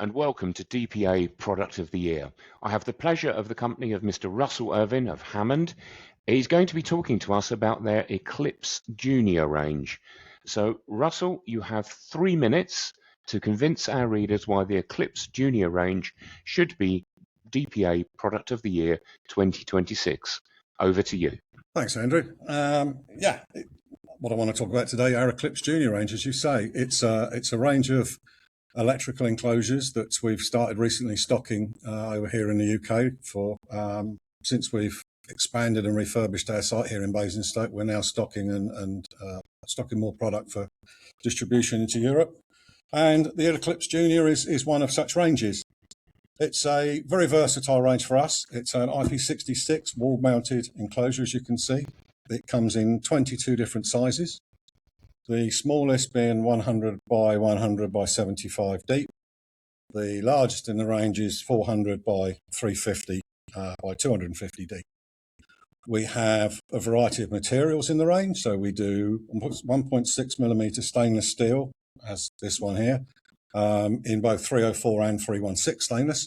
and welcome to DPA Product of the Year. I have the pleasure of the company of Mr. Russell Irvine of Hammond. He's going to be talking to us about their Eclipse Junior Range. So, Russell, you have 3 minutes to convince our readers why the Eclipse Junior Range should be DPA Product of the Year 2026. Over to you. Thanks, Andrew. What I want to talk about today, our Eclipse Junior Range, as you say, it's a range of electrical enclosures that we've started recently stocking over here in the UK. Since we've expanded and refurbished our site here in Basingstoke, we're now stocking and stocking more product for distribution into Europe. And the Eclipse Junior is one of such ranges. It's a very versatile range for us. It's an IP66 wall-mounted enclosure, as you can see. It comes in 22 different sizes. The smallest being 100 by 100 by 75 deep. The largest in the range is 400 by 350 by 250 deep. We have a variety of materials in the range. So we do 1.6 millimeter stainless steel, as this one here, in both 304 and 316 stainless.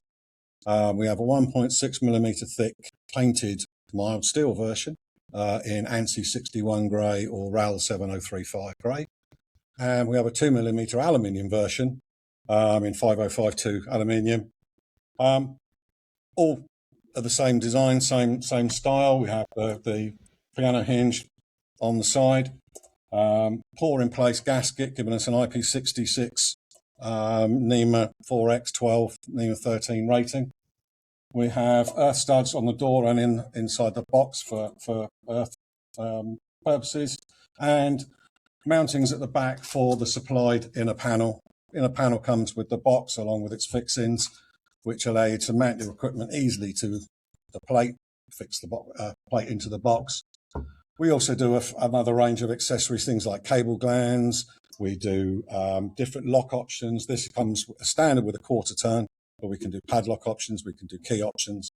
We have a 1.6 millimeter thick painted mild steel version in ANSI 61 grey or RAL 7035 grey. And we have a 2 millimeter aluminium version in 5052 aluminium. All are the same design, same style. We have the piano hinge on the side, pour in place gasket giving us an IP66 NEMA 4X12, NEMA 13 rating. We have earth studs on the door and inside the box for earth purposes, and mountings at the back for the supplied inner panel. Inner panel comes with the box along with its fixings, which allow you to mount your equipment easily to the plate, fix the plate into the box. We also do another range of accessories, things like cable glands. We do different lock options. This comes standard with a quarter turn, but we can do padlock options, we can do key options.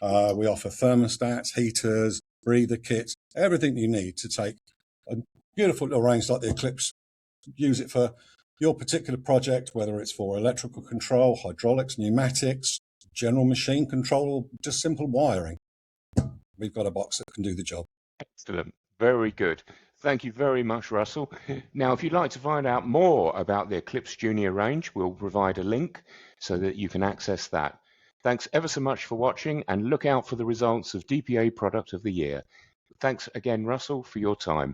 We offer thermostats, heaters, breather kits, everything you need to take a beautiful little range like the Eclipse, use it for your particular project, whether it's for electrical control, hydraulics, pneumatics, general machine control, or just simple wiring. We've got a box that can do the job. Excellent. Very good. Thank you very much, Russell. Now, if you'd like to find out more about the Eclipse Junior range, we'll provide a link so that you can access that. Thanks ever so much for watching, and look out for the results of DPA Product of the Year. Thanks again, Russell, for your time.